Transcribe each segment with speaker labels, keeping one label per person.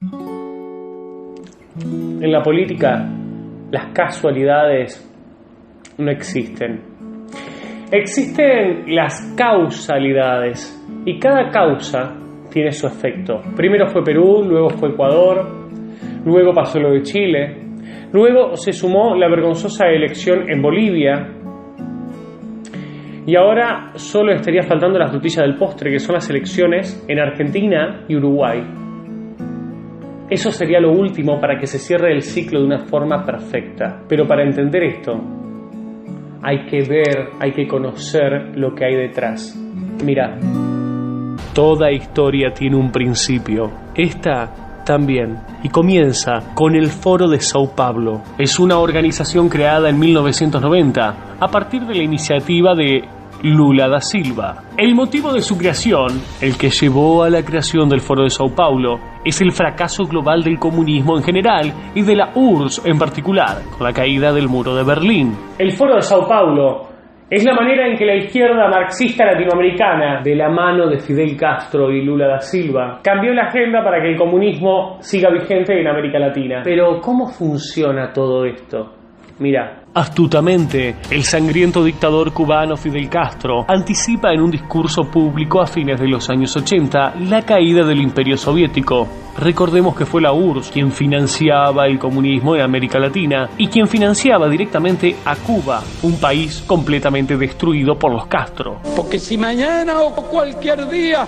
Speaker 1: En la política, las casualidades no existen. Existen las causalidades y cada causa tiene su efecto. Primero fue Perú, luego fue Ecuador, luego pasó lo de Chile, luego se sumó la vergonzosa elección en Bolivia y ahora solo estaría faltando la frutilla del postre, que son las elecciones en Argentina y Uruguay. Eso sería lo último para que se cierre el ciclo de una forma perfecta. Pero para entender esto, hay que ver, hay que conocer lo que hay detrás. Mira, toda historia tiene un principio. Esta también. Y comienza con el Foro de Sao Paulo. Es una organización creada en 1990 a partir de la iniciativa de Lula da Silva. El motivo de su creación, el que llevó a la creación del Foro de Sao Paulo, es el fracaso global del comunismo en general y de la URSS en particular, con la caída del muro de Berlín. El Foro de Sao Paulo es la manera en que la izquierda marxista latinoamericana, de la mano de Fidel Castro y Lula da Silva, cambió la agenda para que el comunismo siga vigente en América Latina. Pero, ¿cómo funciona todo esto? Mira. Astutamente, el sangriento dictador cubano Fidel Castro anticipa en un discurso público a fines de los años 80 la caída del Imperio Soviético. Recordemos que fue la URSS quien financiaba el comunismo en América Latina y quien financiaba directamente a Cuba, un país completamente destruido por los Castro.
Speaker 2: Porque si mañana o cualquier día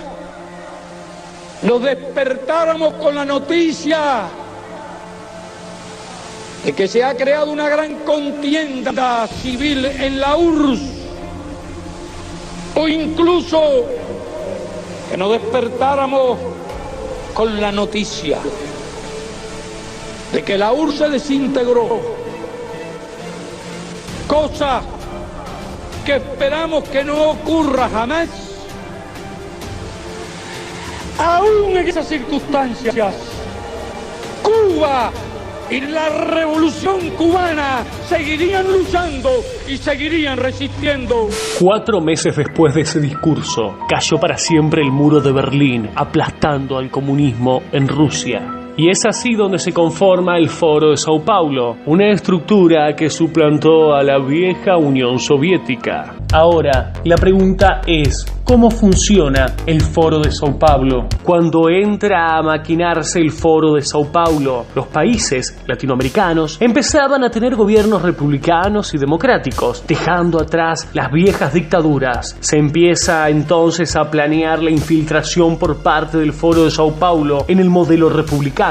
Speaker 2: nos despertáramos con la noticia de que se ha creado una gran contienda civil en la URSS, o incluso que nos despertáramos con la noticia de que la URSS se desintegró, cosa que esperamos que no ocurra jamás, aún en esas circunstancias, Cuba y la revolución cubana seguirían luchando y seguirían resistiendo.
Speaker 1: 4 meses después de ese discurso, cayó para siempre el muro de Berlín, aplastando al comunismo en Rusia. Y es así donde se conforma el Foro de Sao Paulo, una estructura que suplantó a la vieja Unión Soviética. Ahora, la pregunta es, ¿cómo funciona el Foro de Sao Paulo? Cuando entra a maquinarse el Foro de Sao Paulo, los países latinoamericanos empezaban a tener gobiernos republicanos y democráticos, dejando atrás las viejas dictaduras. Se empieza entonces a planear la infiltración por parte del Foro de Sao Paulo en el modelo republicano.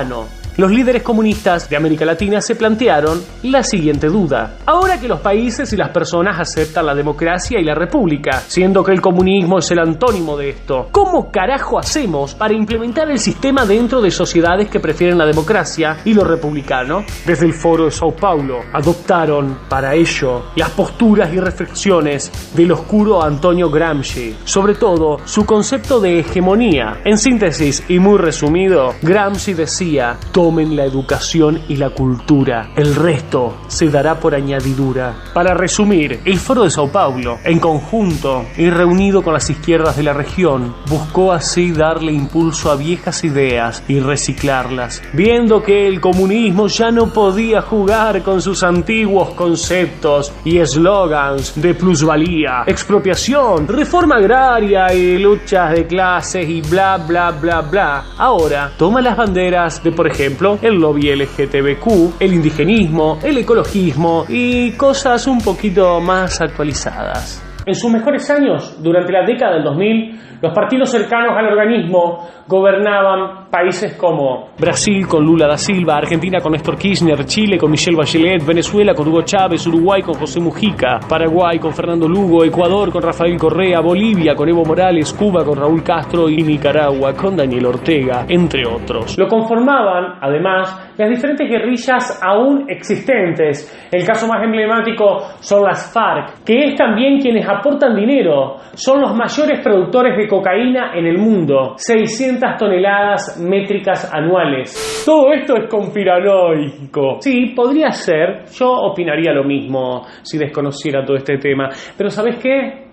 Speaker 1: Los líderes comunistas de América Latina se plantearon la siguiente duda. Ahora que los países y las personas aceptan la democracia y la república, siendo que el comunismo es el antónimo de esto, ¿cómo carajo hacemos para implementar el sistema dentro de sociedades que prefieren la democracia y lo republicano? Desde el Foro de Sao Paulo adoptaron para ello las posturas y reflexiones del oscuro Antonio Gramsci, sobre todo su concepto de hegemonía. En síntesis y muy resumido, Gramsci decía: tomen la educación y la cultura, el resto se dará por añadidura. Para resumir, el Foro de Sao Paulo, en conjunto y reunido con las izquierdas de la región, buscó así darle impulso a viejas ideas y reciclarlas, viendo que el comunismo ya no podía jugar con sus antiguos conceptos y eslogans de plusvalía, expropiación, reforma agraria y luchas de clases y bla bla bla bla. Ahora toma las banderas de, por ejemplo, el lobby LGTBQ, el indigenismo, el ecologismo y cosas un poquito más actualizadas. En sus mejores años, durante la década del 2000, los partidos cercanos al organismo gobernaban países como Brasil con Lula da Silva, Argentina con Néstor Kirchner, Chile con Michelle Bachelet, Venezuela con Hugo Chávez, Uruguay con José Mujica, Paraguay con Fernando Lugo, Ecuador con Rafael Correa, Bolivia con Evo Morales, Cuba con Raúl Castro y Nicaragua con Daniel Ortega, entre otros. Lo conformaban, además, las diferentes guerrillas aún existentes. El caso más emblemático son las FARC, que es también quienes aportan dinero. Son los mayores productores de cocaína en el mundo, 600 toneladas métricas anuales. Todo esto es conspiranoico. Sí, podría ser. Yo opinaría lo mismo si desconociera todo este tema. Pero ¿sabes qué?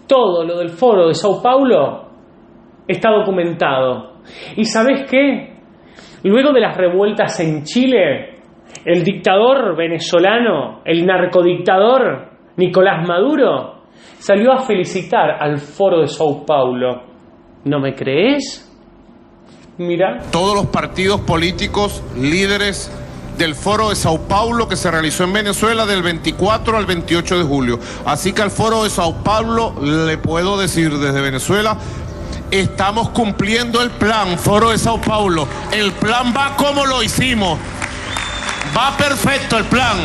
Speaker 1: Todo lo del Foro de Sao Paulo está documentado. ¿Y sabes qué? Luego de las revueltas en Chile, el dictador venezolano, el narcodictador Nicolás Maduro, salió a felicitar al Foro de Sao Paulo. ¿No me crees? Mira.
Speaker 3: Todos los partidos políticos líderes del Foro de Sao Paulo que se realizó en Venezuela del 24 al 28 de julio. Así que al Foro de Sao Paulo le puedo decir desde Venezuela, estamos cumpliendo el plan, Foro de Sao Paulo. El plan va como lo hicimos. Va perfecto el plan.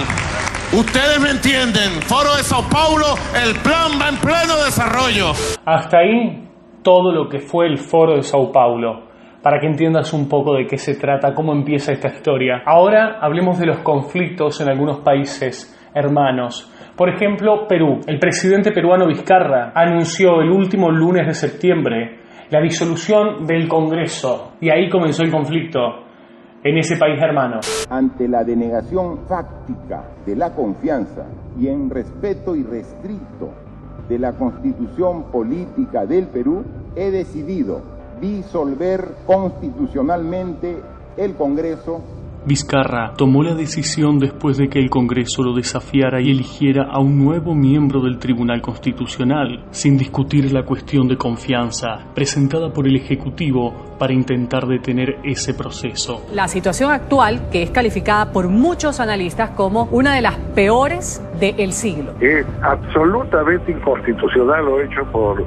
Speaker 3: Ustedes me entienden. Foro de Sao Paulo, el plan va en pleno desarrollo.
Speaker 1: Hasta ahí todo lo que fue el Foro de Sao Paulo. Para que entiendas un poco de qué se trata, cómo empieza esta historia. Ahora hablemos de los conflictos en algunos países hermanos. Por ejemplo, Perú. El presidente peruano Vizcarra anunció el último lunes de septiembre la disolución del Congreso. Y ahí comenzó el conflicto en ese país hermano.
Speaker 4: Ante la denegación fáctica de la confianza y en respeto irrestricto de la Constitución política del Perú, he decidido disolver constitucionalmente el Congreso.
Speaker 5: Vizcarra tomó la decisión después de que el Congreso lo desafiara y eligiera a un nuevo miembro del Tribunal Constitucional, sin discutir la cuestión de confianza presentada por el Ejecutivo para intentar detener ese proceso.
Speaker 6: La situación actual, que es calificada por muchos analistas como una de las peores del siglo. Es
Speaker 7: absolutamente inconstitucional lo hecho por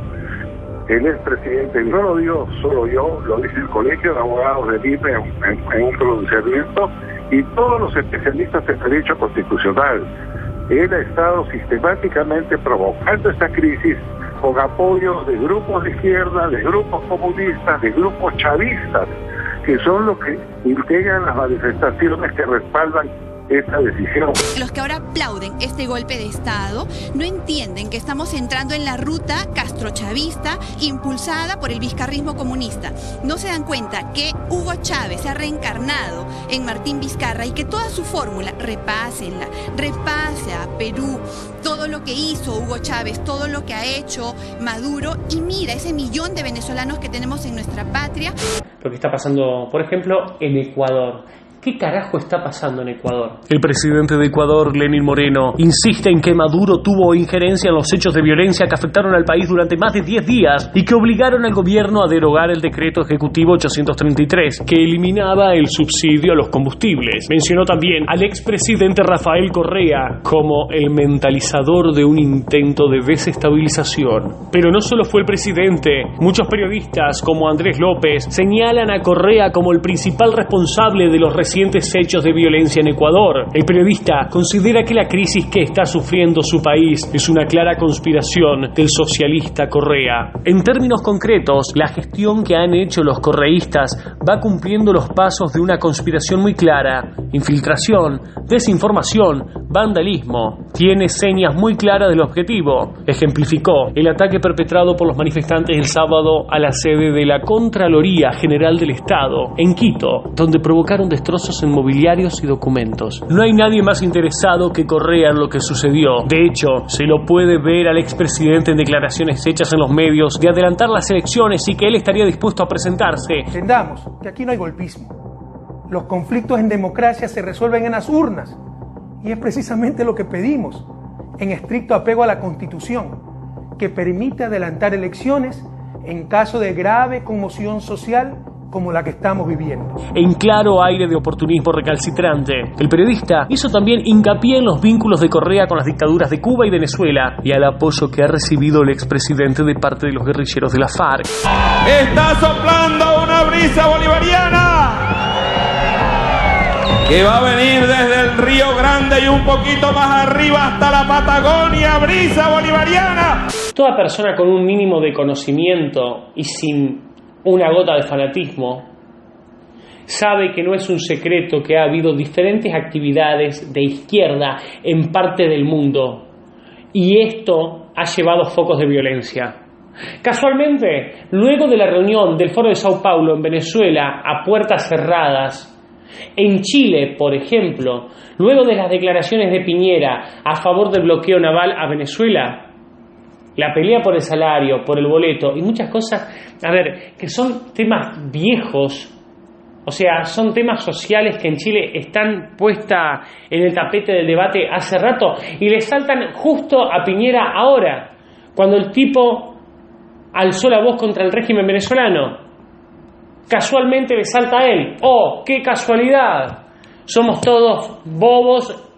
Speaker 7: el expresidente. No lo digo solo yo, lo dice el Colegio de Abogados del INE en un pronunciamiento y todos los especialistas en derecho constitucional. Él ha estado sistemáticamente provocando esta crisis con apoyo de grupos de izquierda, de grupos comunistas, de grupos chavistas, que son los que integran las manifestaciones que respaldan esta decisión.
Speaker 8: Los que ahora aplauden este golpe de Estado no entienden que estamos entrando en la ruta castrochavista impulsada por el vizcarrismo comunista. No se dan cuenta que Hugo Chávez se ha reencarnado en Martín Vizcarra y que toda su fórmula, repásenla, repase a Perú, todo lo que hizo Hugo Chávez, todo lo que ha hecho Maduro y mira ese millón de venezolanos que tenemos en nuestra patria.
Speaker 1: Lo que está pasando, por ejemplo, en Ecuador. ¿Qué carajo está pasando en Ecuador?
Speaker 5: El presidente de Ecuador, Lenín Moreno, insiste en que Maduro tuvo injerencia en los hechos de violencia que afectaron al país durante más de 10 días y que obligaron al gobierno a derogar el decreto ejecutivo 833, que eliminaba el subsidio a los combustibles. Mencionó también al expresidente Rafael Correa como el mentalizador de un intento de desestabilización. Pero no solo fue el presidente. Muchos periodistas, como Andrés López, señalan a Correa como el principal responsable de los recientes hechos de violencia en Ecuador. El periodista considera que la crisis que está sufriendo su país es una clara conspiración del socialista Correa. En términos concretos, la gestión que han hecho los correístas va cumpliendo los pasos de una conspiración muy clara: infiltración, desinformación, vandalismo. Tiene señas muy claras del objetivo. Ejemplificó el ataque perpetrado por los manifestantes el sábado a la sede de la Contraloría General del Estado en Quito, donde provocaron destrozos en mobiliarios y documentos. No hay nadie más interesado que Correa en lo que sucedió. De hecho, se lo puede ver al expresidente en declaraciones hechas en los medios de adelantar las elecciones y que él estaría dispuesto a presentarse.
Speaker 9: Entendamos que aquí no hay golpismo. Los conflictos en democracia se resuelven en las urnas. Y es precisamente lo que pedimos, en estricto apego a la Constitución, que permite adelantar elecciones en caso de grave conmoción social como la que estamos viviendo.
Speaker 5: En claro aire de oportunismo recalcitrante, el periodista hizo también hincapié en los vínculos de Correa con las dictaduras de Cuba y Venezuela y al apoyo que ha recibido el expresidente de parte de los guerrilleros de la FARC.
Speaker 10: Está soplando una brisa bolivariana que va a venir desde el Río Grande y un poquito más arriba hasta la Patagonia. Brisa bolivariana.
Speaker 1: Toda persona con un mínimo de conocimiento y sin una gota de fanatismo sabe que no es un secreto que ha habido diferentes actividades de izquierda en parte del mundo y esto ha llevado focos de violencia. Casualmente, luego de la reunión del Foro de Sao Paulo en Venezuela a puertas cerradas, en Chile, por ejemplo, luego de las declaraciones de Piñera a favor del bloqueo naval a Venezuela, la pelea por el salario, por el boleto y muchas cosas, que son temas viejos,
Speaker 5: O sea, son temas sociales que en Chile están puesta en el tapete del debate hace rato y le saltan justo a Piñera ahora, cuando el tipo alzó la voz contra el régimen venezolano. Casualmente le salta a él. ¡Oh, qué casualidad! Somos todos bobos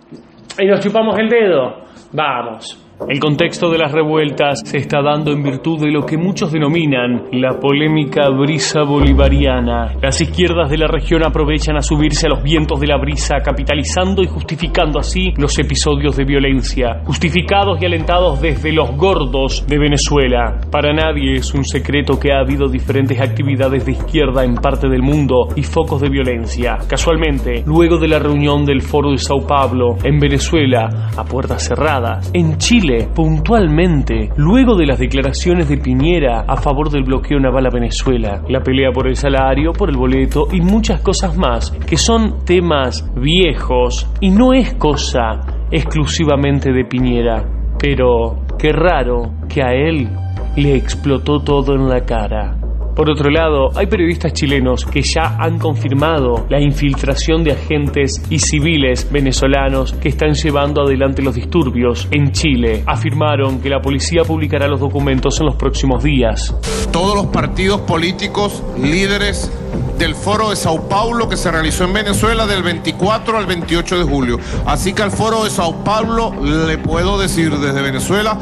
Speaker 5: y nos chupamos el dedo. Vamos.
Speaker 1: El contexto de las revueltas se está dando en virtud de lo que muchos denominan la polémica brisa bolivariana. Las izquierdas de la región aprovechan a subirse a los vientos de la brisa, capitalizando y justificando así los episodios de violencia, justificados y alentados desde los gordos de Venezuela. Para nadie es un secreto que ha habido diferentes actividades de izquierda en parte del mundo y focos de violencia. Casualmente, luego de la reunión del Foro de Sao Paulo, en Venezuela, a puertas cerradas, en Chile, puntualmente, luego de las declaraciones de Piñera a favor del bloqueo naval a Venezuela, la pelea por el salario, por el boleto y muchas cosas más, que son temas viejos y no es cosa exclusivamente de Piñera. Pero qué raro que a él le explotó todo en la cara. Por otro lado, hay periodistas chilenos que ya han confirmado la infiltración de agentes y civiles venezolanos que están llevando adelante los disturbios en Chile. Afirmaron que la policía publicará los documentos en los próximos días.
Speaker 3: Todos los partidos políticos líderes del Foro de Sao Paulo que se realizó en Venezuela del 24 al 28 de julio. Así que al Foro de Sao Paulo le puedo decir desde Venezuela: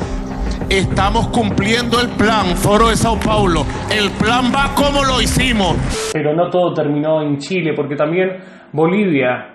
Speaker 3: estamos cumpliendo el plan, Foro de Sao Paulo. El plan va como lo hicimos.
Speaker 5: Pero no todo terminó en Chile, porque también Bolivia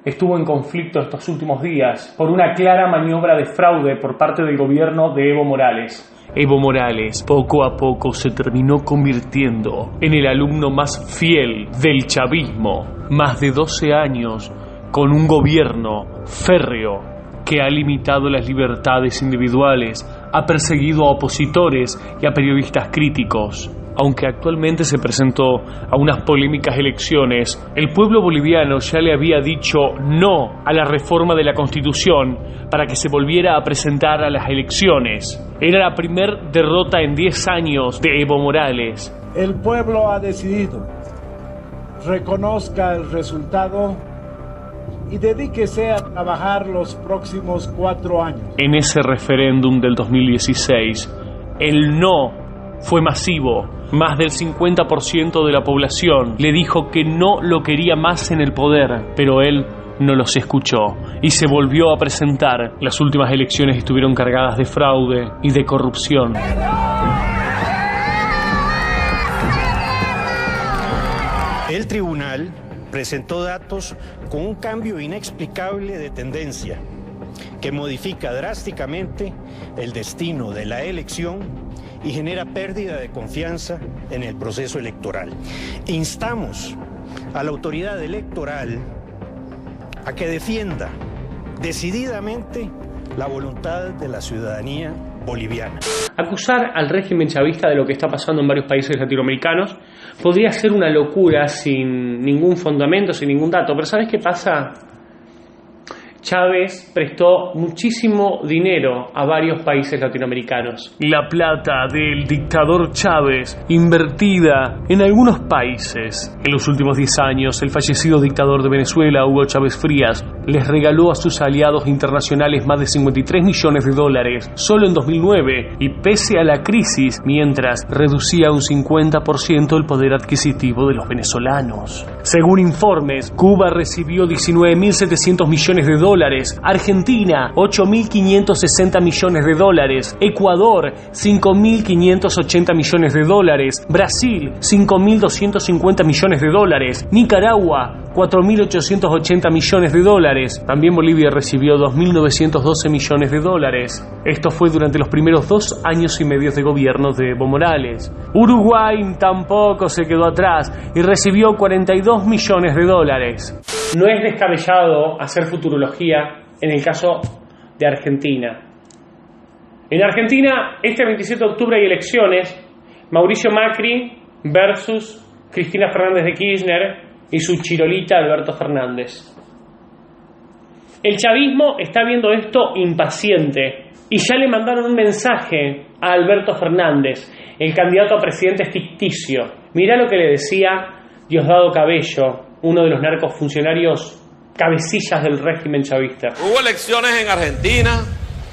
Speaker 5: estuvo en conflicto estos últimos días por una clara maniobra de fraude por parte del gobierno de Evo Morales.
Speaker 1: Evo Morales poco a poco se terminó convirtiendo en el alumno más fiel del chavismo. Más de 12 años con un gobierno férreo que ha limitado las libertades individuales, ha perseguido a opositores y a periodistas críticos. Aunque actualmente se presentó a unas polémicas elecciones, el pueblo boliviano ya le había dicho no a la reforma de la Constitución para que se volviera a presentar a las elecciones. Era la primer derrota en 10 años de Evo Morales.
Speaker 11: El pueblo ha decidido. Reconozca el resultado y dedíquese a trabajar los próximos 4 años.
Speaker 1: En ese referéndum del 2016, el no fue masivo. Más del 50% de la población le dijo que no lo quería más en el poder, pero él no los escuchó y se volvió a presentar. Las últimas elecciones estuvieron cargadas de fraude y de corrupción.
Speaker 12: El tribunal presentó datos con un cambio inexplicable de tendencia que modifica drásticamente el destino de la elección y genera pérdida de confianza en el proceso electoral. Instamos a la autoridad electoral a que defienda decididamente la voluntad de la ciudadanía boliviana.
Speaker 5: Acusar al régimen chavista de lo que está pasando en varios países latinoamericanos podría ser una locura sin ningún fundamento, sin ningún dato, pero ¿sabes qué pasa? Chávez prestó muchísimo dinero a varios países latinoamericanos.
Speaker 1: La plata del dictador Chávez invertida en algunos países. En los últimos 10 años, el fallecido dictador de Venezuela, Hugo Chávez Frías, les regaló a sus aliados internacionales más de $53 millones solo en 2009, y pese a la crisis, mientras reducía un 50% el poder adquisitivo de los venezolanos. Según informes, Cuba recibió $19.700 millones, Argentina, $8.560 millones, Ecuador, $5.580 millones, Brasil, $5.250 millones, Nicaragua, $4.880 millones. También Bolivia recibió $2.912 millones. Esto fue durante los primeros 2 años y medio de gobierno de Evo Morales. Uruguay tampoco se quedó atrás y recibió $42 millones.
Speaker 5: No es descabellado hacer futurología en el caso de Argentina. En Argentina, este 27 de octubre hay elecciones. Mauricio Macri versus Cristina Fernández de Kirchner y su chirolita Alberto Fernández. El chavismo está viendo esto impaciente y ya le mandaron un mensaje a Alberto Fernández, el candidato a presidente ficticio. Mirá lo que le decía
Speaker 1: Diosdado Cabello, uno de los narcofuncionarios cabecillas del régimen chavista.
Speaker 13: Hubo elecciones en Argentina,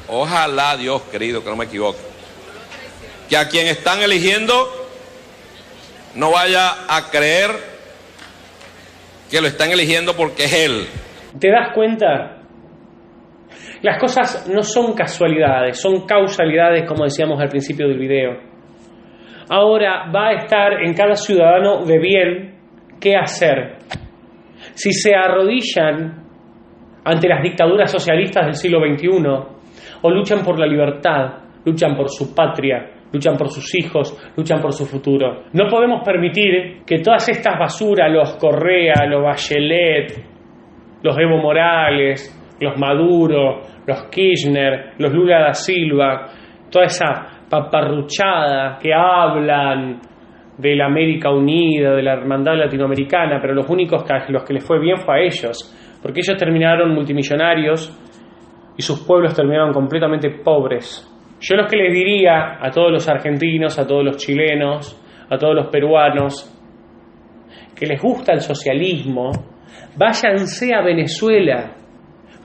Speaker 13: ojalá Dios querido que no me equivoque, que a quien están eligiendo no vaya a creer que lo están eligiendo porque es él.
Speaker 1: ¿Te das cuenta? Las cosas no son casualidades, son causalidades, como decíamos al principio del video. Ahora va a estar en cada ciudadano de bien qué hacer. Si se arrodillan ante las dictaduras socialistas del siglo XXI, o luchan por la libertad, luchan por su patria, luchan por sus hijos, luchan por su futuro. No podemos permitir que todas estas basuras, los Correa, los Bachelet, los Evo Morales, los Maduro, los Kirchner, los Lula da Silva, toda esa paparruchada que hablan de la América Unida, de la hermandad latinoamericana, pero los únicos que los que les fue bien fue a ellos, porque ellos terminaron multimillonarios y sus pueblos terminaron completamente pobres. Yo lo que les diría a todos los argentinos, a todos los chilenos, a todos los peruanos, que les gusta el socialismo, váyanse a Venezuela,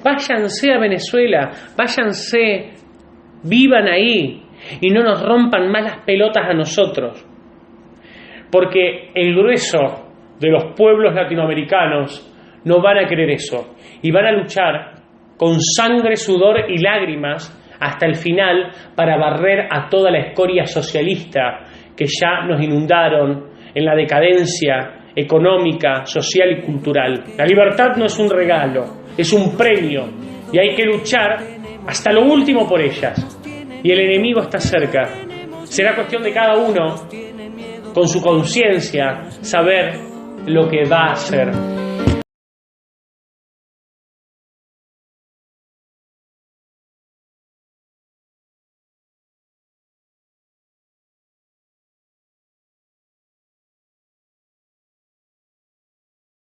Speaker 1: váyanse, vivan ahí y no nos rompan más las pelotas a nosotros. Porque el grueso de los pueblos latinoamericanos no van a querer eso y van a luchar con sangre, sudor y lágrimas hasta el final para barrer a toda la escoria socialista que ya nos inundaron en la decadencia económica, social y cultural. La libertad no es un regalo, es un premio y hay que luchar hasta lo último por ellas. Y el enemigo está cerca. Será cuestión de cada uno, con su conciencia, saber lo que va a hacer.